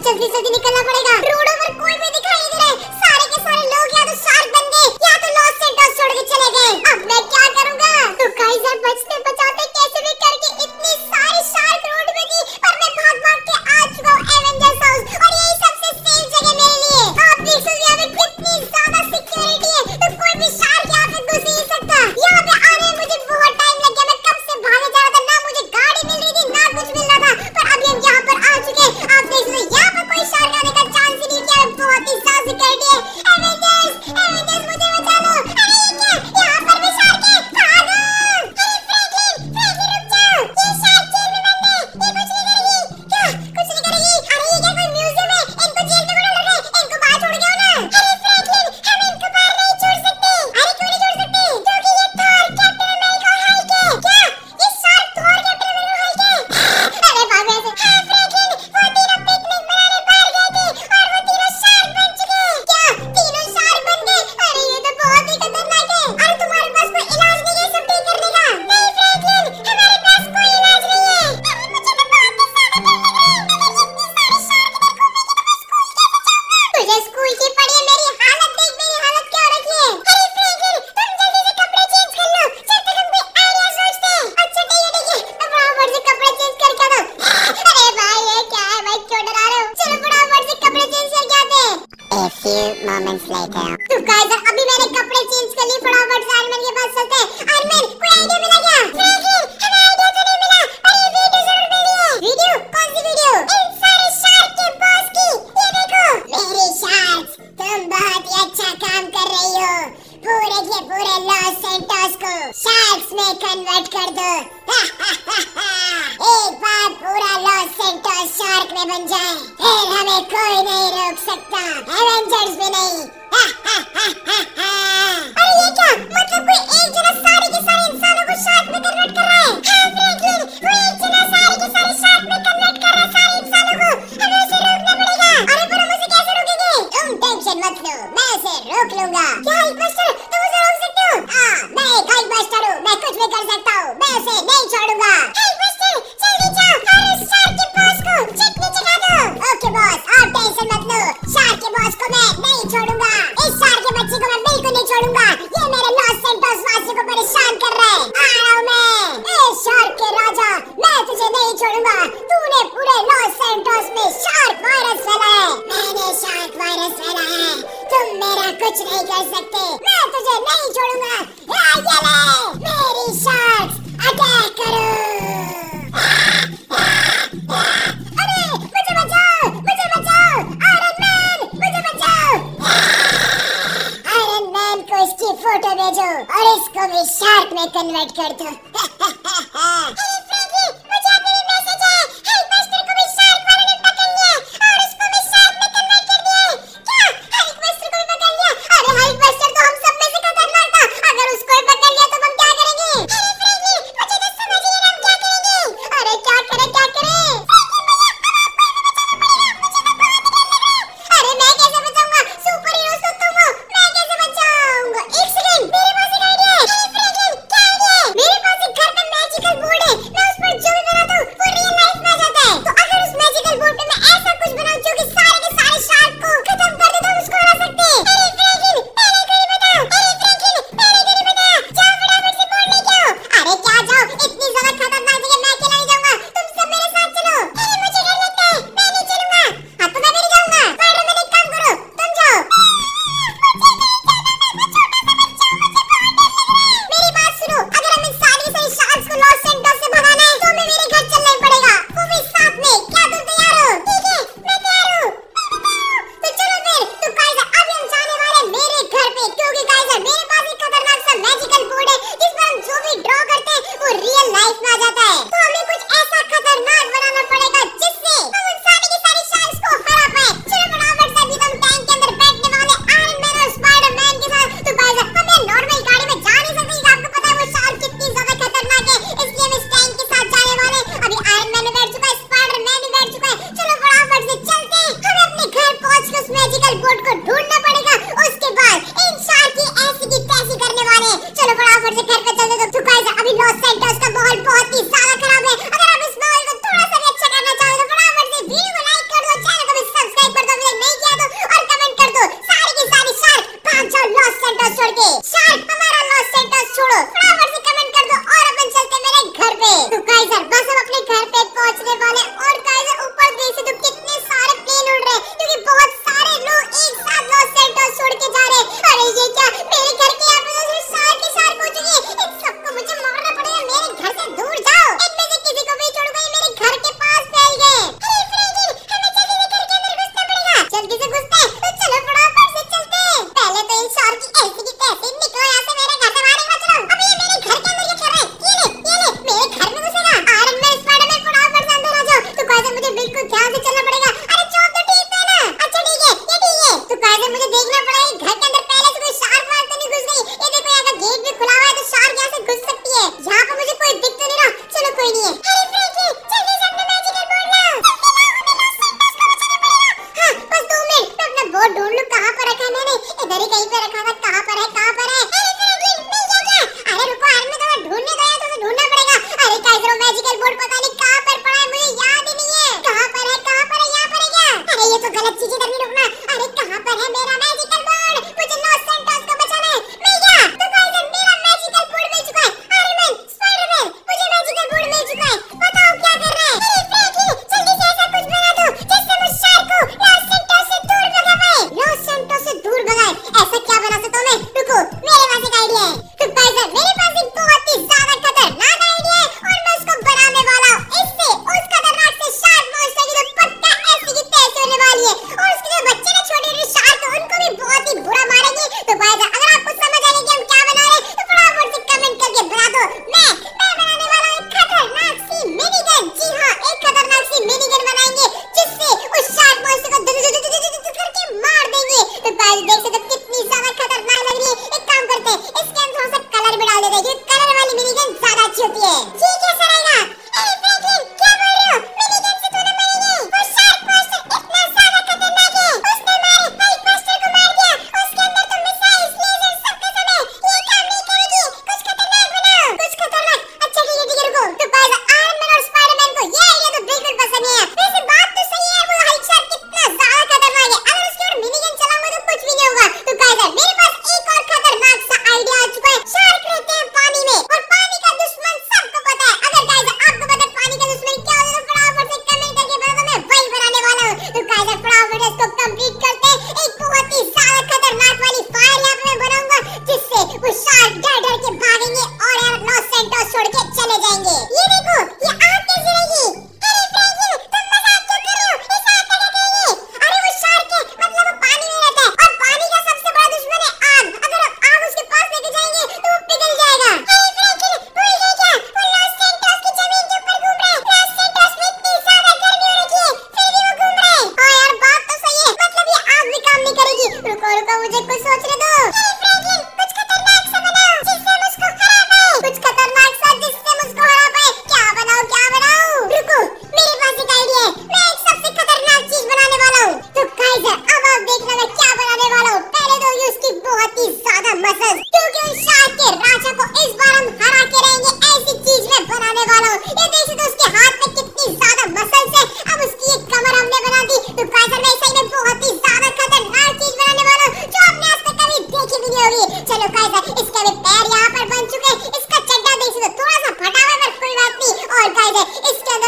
जल्दी जल्दी निकलना पड़ेगा। रोडों पर कोई भी दिखाई नहीं दे रहा है। सारे के सारे लोग या तो शार्क बन गए या तो लॉस सेंटोस छोड़ के चले गए। अब मैं क्या करूंगा? तो गाइस यार बचते बचाते कैसे भी करके इतनी सारी शार्क रोड में थी, पर मैं भाग भाग के आ चुका हूँ एवेंजर्स हाउस, और यही सबसे सेफ जगह मेरे लिए। आप देख सकते हैं यहाँ पे कितनी ज्यादा सिक्योरिटी है, तो कोई भी शार्क यहाँ पे घुस नहीं सकता। यहाँ पे आने में मुझे बहुत टाइम लग गया। मैं कब से भागे जा रहा था, ना मुझे गाड़ी मिल रही थी ना कुछ मिल रहा था, पर अभी हम यहाँ पर आ चुके हैं। आप देख सकते हैं यहाँ पर कोई शार्क आने का चांस ही नहीं किया। बहुत ही ज्यादा सिक्योरिटी है। एवेंजर्स एवेंजर्स मुझे बचा लो। अरे ये क्या, यहाँ पर भी शार्क है, भागो। अरे फ्रैंकलिन फ्रैंकलिन रुक जाओ, ये शार्क जेल में बंद है, ये कुछ नहीं करेगी। क्या कुछ नहीं करेगी? अरे ये क्या कोई म्यूजियम है? इनको जेल में क्यों डाल रहे हैं? इनको बाहर छोड़ के आओ ना। अरे फ्रैंकलिन हम इनको बाहर नहीं छोड़ सकते। अरे क्यों नहीं छोड़ सकते? क्योंकि ये थॉर कैप्टन अमेरिका हल्क है। क्या ये shark Thor captain America Hulk है? अरे भागो ऐसे। हाँ फ्रैंकलिन वो तीनों पिकनिक मनाने बाहर गए थे और वो तीनों शार्क बन चुके हैं। क्या तीनों शार्क बन गए? अरे ये तो बहुत ही खतरनाक है। अरे तुम्हारे पास कोई इलाज नहीं है सब ठीक करने का? नहीं फ्रैंकलिन हमारे पास कोई इलाज नहीं है। अरे मुझे तो बहुत ही ज्यादा डर लग रहा है। अगर इतनी सारी शार्क इधर घूमेगी तो मैं स्कूल कैसे जाऊंगा? तुझे स्कूल की पड़ी है? मेरी हालत देख, मेरी हालत क्या हो रखी है। अरे फ्रैंकलिन तुम जल्दी से कपड़े चेंज कर लो जब तक हम कोई आइडिया सोचते हैं। अच्छा ठीक है मैं फटाफट से कपड़े चेंज करके आता हूं। अरे भाई ये क्या है भाई, क्यों डरा रहे हो? चलो फटाफट से कपड़े चेंज करके आते हैं। A few moments later. तो गाइस अभी मैंने कपड़े चेंज कर लिए, फटाफट से आयरन मैन के पास चलते हैं। आयरन मैन कोई आइडिया मिला क्या? फ्रैंकलिन हमें आइडिया तो नहीं मिला, पर ये वीडियो जरूर मिली है। वीडियो? कौन सी वीडियो? इन सारे शार्क के बॉस की। ये देखो मेरी शार्क्स, तुम बहुत ही अच्छा काम कर रही हो। पूरे के पूरे लॉस सेंटोस को शार्क्स में कन्वर्ट कर दो। एक बार पूरा लॉस सेंटोस शार्क में बन जाए फिर हमें कोई नहीं रोक सकता, एवेंजर्स भी नहीं। अरे ये क्या मतलब, कोई एक जना सारे के सारे इंसानों को शार्क में कन्वर्ट कर रहा है? हाँ फ्रैंकलिन वो एक जना सारे के सारे शार्क में कन्वर्ट कर रहा है सारे इंसानों को। हमें उसे रोकना पड़ेगा। अरे पर हम उसे कैसे रोकेंगे? तुम टेंशन मत लो, मैं उसे रोक लूंगा। क्या हल्कबस्टर तुम उसे रोक सकते हो? हाँ मैं एक हल्कबस्टर हूँ, मैं कुछ भी कर सकता हूँ, मैं उसे नहीं छोड़ूंगा। हल्कबस्टर जल्दी जाओ और उस शार्क के बॉस को चटनी चखा दो। ओके बॉस आप टेंशन मत लो, शार्क के बॉस को मैं नहीं छोड़ूंगा। इस शार्क के बच्चे को मैं बिल्कुल नहीं छोड़ूंगा। ये मेरे लॉस सेंटोस वासियों को परेशान कर रहा है। आ रहा हूँ मैं। ए शार्क के राजा मैं तुझे नहीं छोड़ूंगा। तूने पूरे लॉस सेंटोस में शार्क वायरस फैलाया है। मैंने शार्क वायरस फैलाया है, तुम मेरा कुछ नहीं कर सकते। मैं तुझे नहीं छोड़ूंगा। ये ले मेरी शार्क्स अटैक करो। अरे मुझे बचाओ, मुझे बचाओ। आयरन मैन मुझे बचाओ। आयरन मैन को इसकी फोटो भेजो और इसको भी शार्क में कन्वर्ट कर दो। अरे फ्रैंकलिन मुझे अभी भी मैसेज है, हल्कबस्टर को भी शार्क वाले ने पकड़ लिया और उसको भी शार्क में कन्वर्ट कर दिया है। क्या हल्कबस्टर को भी पकड़ लिया? अरे हल्कबस्टर तो हम सब में से खतरनाक था, अगर उसको भी पकड़ लिया तो हम क्या करेंगे? अरे फ्रैंकलिन मुझे तो समझ ही नहीं हम क्या करेंगे। अरे क्या करें क्या करें? अरे मैं कैसे बचाऊंगा? सुपर हीरो तो तुम हो, मैं कैसे बचाऊंगा? एक सेकंड मेरे पास एक आइडिया है। अरे फ्रैंकलिन क्या आइडिया है? मेरे पास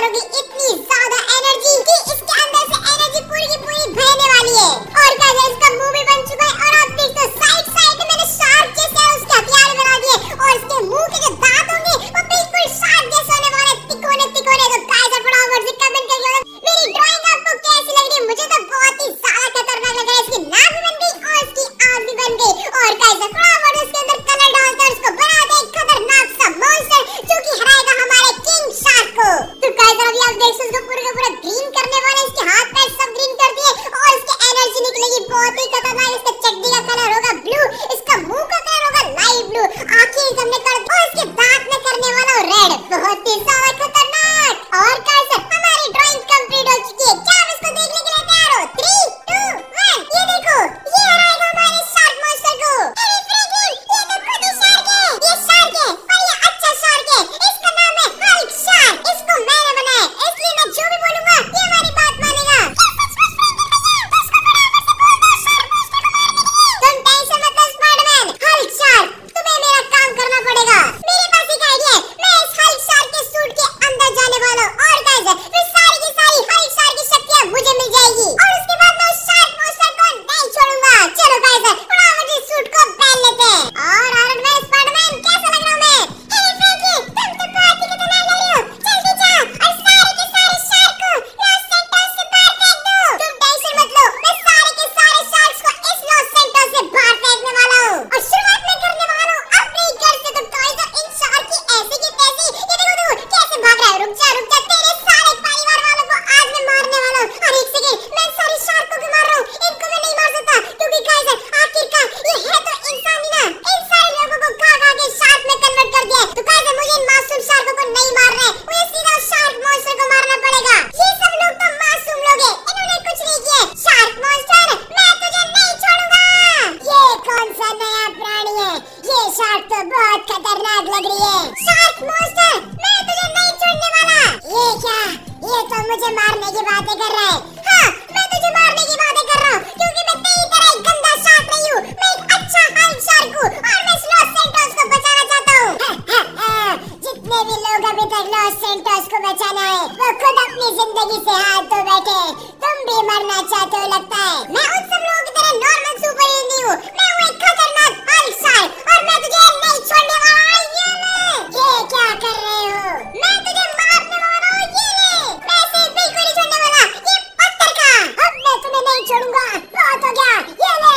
करोगी इतनी ज्यादा एनर्जी कि इसके अंदर से एनर्जी पूरी की पूरी बहने वाली है। और गाइस इसका मुंह भी बन चुका है और आप देख सकते हो साइड साइड में मैंने शार्क जैसे उसके हथियार बना दिए और इसके मुंह के जो दांत होंगे वो बिल्कुल शार्क जैसे होने वाले तिकोने तिकोने। तो गाइस फटाफट से कमेंट करके मेरी ड्राइंग आपको कैसी लग रही है? मुझे तो बहुत ही ज्यादा खतरनाक लग रहा है। इसकी नाक भी बन गई और इसकी आंख भी बन गई। और गाइस फटाफट इसके अंदर कलर डालकर उसको बना दे एक खतरनाक सा मॉन्स्टर जो कि हराएगा हमारे किंग शार्क को। तो गाइस अभी आप देख सकते हो पूरा का पूरा ग्रीन करने वाले, इसके हाथ पैर सब ग्रीन कर दिए और इसकी एनर्जी निकलेगी बहुत ही खतरनाक। इसका चड्डी का कलर होगा ब्लू, इसका मुंह का कलर होगा लाइट ब्लू, आंखें हमने कर दी और इसके दांत में करने वाला रेड, बहुत ही ज्यादा खतरनाक। और गाइस हमारी ड्राइंग कंप्लीट हो चुकी है। क्या आप इसको देखने के लिए तैयार हो? 3 2 1 ये देखो, ये हराएगा हमारे शार्क मॉन्स्टर को। अरे फ्रैंकलिन, ये तो खुद ही शार्क है। ये शार्क है और ये अच्छा शार्क है। इसका नाम है हल्क शार्क। इसको मैंने बनाया, इसलिए मैं जो भी बोलूंगा ये हमारी बात मानेगा। तुम टेंशन मत लो स्पाइडरमैन। हल्क शार्क, तुम्हें मेरा काम करना पड़ेगा। मेरे पास एक आइडिया है, मैं इस हल्क शार्क के सूट के अंदर जाने वाला हूँ और गाइस फिर सारी की सारी हल्क शार्क की शक्तियाँ मुझे मिल जाएगी और उसके बाद मैं उस शार्क मॉन्स्टर को नहीं छोड़ूंगा। चलो गाइस फटाफट इस सूट को पहन लेते हैं। और आयरन मैन स्पाइडरमैन कैसा लग रहा हूँ मैं? अरे फ्रैंकलिन, तुम तो बहुत ही खतरनाक लग रही हो। जल्दी जाओ और सारे के सारे शार्क को लॉस सेंटोस से बाहर फेंक दो। तुम टेंशन मत लो, मैं सारे के सारे शार्क्स को इस लॉस सेंटोस से बाहर फेंकने वाला हूँ और शुरुआत में करने वाला हूँ अपने ही घर से। तो गाइस इन शार्क की ऐसे की तैसी, ये देखो कैसे भाग रहा है। रुक जा तेरे सारे परिवार वालों को आज मैं मारने वाला हूँ। और एक सेकंड, मैं सारे शार्क को क्यों मार रहा हूँ? इनको मैं नहीं मार सकता क्योंकि गाइस आखिरकार ये है तो इंसान ही ना। इन सारे लोगों को खा खा के शार्क में कन्वर्ट कर दिया। तो गाइस मुझे इन मासूम शार्कों को नहीं मारना है, मुझे सीधा शार्क मॉन्स्टर को मारना पड़ेगा। ये सब लोग तो मासूम लोग हैं, इन्होंने कुछ नहीं किया। शार्क मॉन्स्टर, मैं तुझे नहीं छोड़ूंगा। ये कौन सा नया प्राणी है? ये शार्क तो बहुत खतरनाक लग रही है। शार्क मॉन्स्टर, मैं तुझे नहीं छोड़ने वाला। ये क्या? ये तो मुझे मारने की बातें कर रहा है। हाँ, मैं तुझे मारने की बातें कर रहा हूँ क्योंकि मैं तेरी तरह एक गंदा शार्क नहीं हूँ। मैं एक अच्छा हल्क शार्क हूँ और मैं लॉस सेंटोस को बचाना चाहता हूँ। जितने भी लोग अभी तक लॉस सेंटोस को बचाना है वो खुद अपनी जिंदगी से हाथ धो बैठे। तुम भी मरना चाहते हो लगता है। मैं उन सब लोगों की तरह नॉर्मल सुपर हीरो नहीं हूँ, मैं हूँ एक खतरनाक हल्क शार्क और मैं तुझे नहीं छोड़ने वाला। ये क्या कर रहे हो? मैं तुझे मारने वाला हूँ। ये ले, मैं इसे बिल्कुल नहीं छोड़ने वाला। ये पत्थर का, अब मैं तुम्हें नहीं छोड़ूंगा। बहुत हो गया। ये ले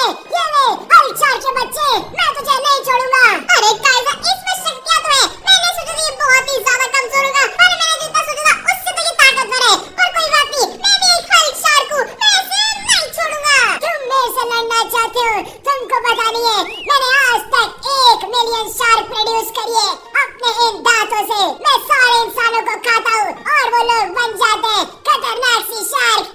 हल्क शार्क के बच्चे, मैं तुझे नहीं छोड़ूंगा। अरे गाइस इसमें शक्तियाँ तो है, मैंने सोचा था ये बहुत ही ज्यादा कमजोर होगा पर मैंने जितना सोचा था उससे तो ये ताकतवर है। पर कोई बात नहीं, मैं भी एक हल्क शार्क हूँ, मैं इसे नहीं छोड़ूंगा। तुम मेरे से लड़ना चाहते हो? तुमको पता नहीं है मैंने आज तक 1 मिलियन शार्क प्रोड्यूस करी है अपने इन दांतों से। मैं सारे इंसानों को खाता हूँ और वो लोग बन जाते हैं खतरनाक सी शार्क।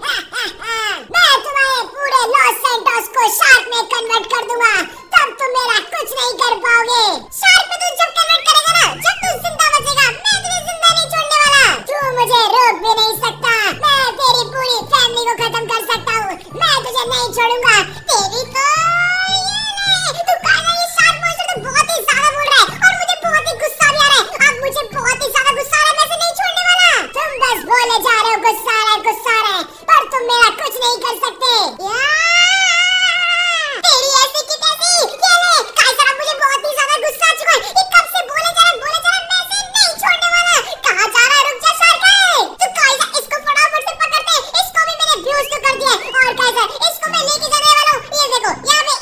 मैं तुम्हारे पूरे लॉस सेंटोस को शार्क में कन्वर्ट कर दूंगा, तब तुम मेरा कुछ नहीं कर पाओगे। शार्क में तू जब कन्वर्ट करेगा ना, जब तू जिंदा बचेगा, मैं तुझे जिंदा नहीं छोड़ने वाला। तू मुझे रोक भी नहीं सकता। मैं तेरी पूरी फैमिली को खत्म कर सकता हूँ। मैं तुझे नहीं छोड़ूंगा। तेरी तो तू काला, ये शार्क मॉन्स्टर तो बहुत ही ज्यादा बोल रहा है और मुझे बहुत ही गुस्सा भी आ रहा है। अब मुझे बहुत ही ज्यादा गुस्सा आ रहा है, मैं इसे नहीं छोड़ने वाला। तुम बस बोले जा रहे हो गुस्सा आ रहा है, पर तुम मेरा कुछ नहीं कर सकते। तेरी ऐसी की तैसी। ये ले गाइस, अब मुझे बहुत ही ज्यादा गुस्सा आ चुका है। ये कब से बोले जा रहा है, मैं इसे नहीं छोड़ने वाला। कहाँ जा रहा है? रुक जा शार्क। तो गाइस इसको फटाफट से पकड़ते हैं। इसको भी मैंने फ्यूज तो कर दिया है और गाइस इसको मैं लेके जाने वाला हूँ। ये देखो यहाँ पे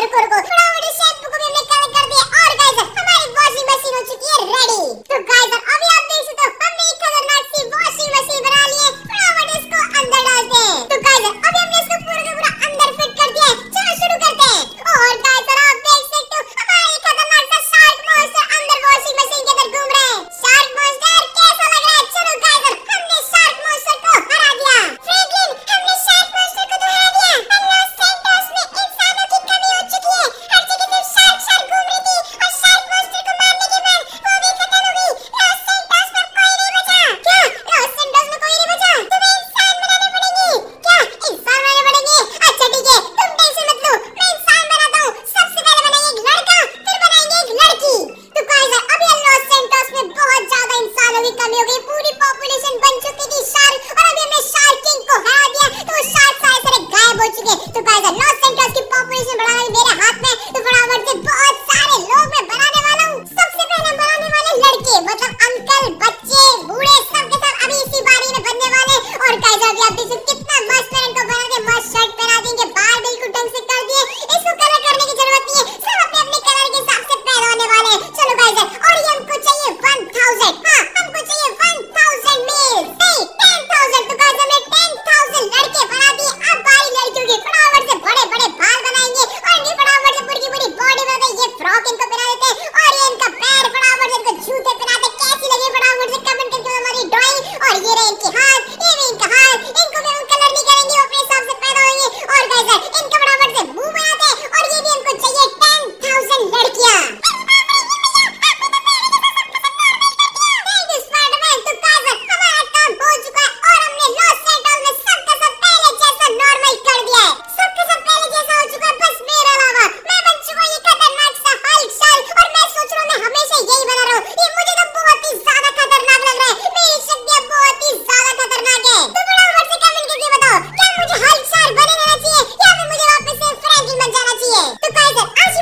रुको रुको, फटाफट इस शैम्पू को भी हमने कलर कर दिया और गाइस हमारी वॉशिंग मशीन हो चुकी है रेडी। तो गाइस अभी आप देख सकते हो हमने एक खतरनाक सी वॉशिंग मशीन बना ली है। फटाफट इसको अंदर डालते हैं। तो गाइस अभी हमने इसको पूरा का पूरा अंदर फिट कर दिया है। चलो शुरू करते हैं। और गाइस आप देख सकते हो हमारा ये खतरनाक सा शार्क मॉन्स्टर अंदर वॉशिंग मशीन के अंदर घूम रहा है। शार्क मॉन्स्टर कैसा लग रहा है? चलो गाइस हमने शार्क मॉन्स्टर को हरा दिया। फ्रैंकलिन हमने शार्क मॉन्स्टर को तो हरा दिया, पर लॉस सैंटोस में इंसानों की कमी हो चुकी है। हर जगह सिर्फ शार्क घूम रही थी और शार्क मॉन्स्टर को मारने के बाद वो भी खत्म हो गई। लॉस सैंटोस में कोई नहीं बचा। क्या लॉस सैंटोस में कोई नहीं बचा? तुम्हें इंसान बनाने पड़ेंगे। क्या इंसान बनाने पड़ेंगे? अच्छा ठीक है, तुम टेंशन मत लो, मैं इंसान बनाता हूँ। सबसे पहले बनाएंगे एक लड़का, फिर बनाएंगे एक लड़की। तो गाइस अभी लॉस सैंटोस में बहुत ज्यादा इंसानों की कमी हो गई, पूरी पॉपुलेशन बन चुकी थी शार्क, और अभी हमने शार्क किंग को हरा दिया तो वो शार्क सारे गायब हो चुके। तो गाइस लॉस सैंटोस की पॉपुलेशन बढ़ाना भी मेरे हाथ में, तो फटाफट से बहुत सारे लोग मैं बनाने वाला हूँ। सबसे पहले बनाने वाले लड़के, मतलब अंकल, बच्चे, बूढ़े, सबके सब अभी इसी बारी में बनने वाले। और गाइस अभी आप देखिए कितना मस्त है, इनको बना के मस्त शर्ट पहना देंगे, बाल बिल्कुल ढंग से कर दिए, इसको कलर करने की जरूरत नहीं है, सब अपने अपने कलर के हिसाब से पैदा होने वाले हैं। चलो गाइस और ये हमको चाहिए 1000, हाँ हमको चाहिए 1000 मेल नहीं 10,000। तो गाइस हमने 10,000 लड़के बना दिए। अब बारी लड़कियों की, फटाफट से बड़े बड़े बाल बनाएंगे और इनकी फटाफट से पूरी की पूरी बॉडी बना देंगे। ये फ्रॉक इनको पहना देते हैं और ये इनका पैर, फटाफट से इनको जूते पहनाते। कैसी लगी फटाफट से कमेंट करके हमारी ड्राइंग। और ये रहे इनके हाथ, ये भी इनका हाथ, इनको भी हम कलर नहीं करेंगे, वो अपने हिसाब से पैदा होंगे। और गाइस इनका फटाफट से मुंह बनाते हैं और ये भी हमको चाहिए 10,000 लड़कियां। तो गाइस हमारा काम हो चुका है और हमने लॉस सैंटोस में सबका सब पहले जैसा नॉर्मल कर दिया है। सबका सब पहले जैसा हो चुका है, बस मेरे अलावा। मैं बन चुका हूं ये खतरनाक सा हल्क शार्क और मैं सोच रहा हूं मैं हमेशा यही बना रहूं। ये मुझे तो बहुत ही ज्यादा खतरनाक लग रहा है, मेरी शक्तियां बहुत ही ज्यादा खतरनाक है। तो फटाफट से कमेंट करके बताओ क्या मुझे हल्क शार्क बने रहना चाहिए या फिर मुझे वापस से फ्रैंकलिन बन जाना चाहिए। तो गाइस आज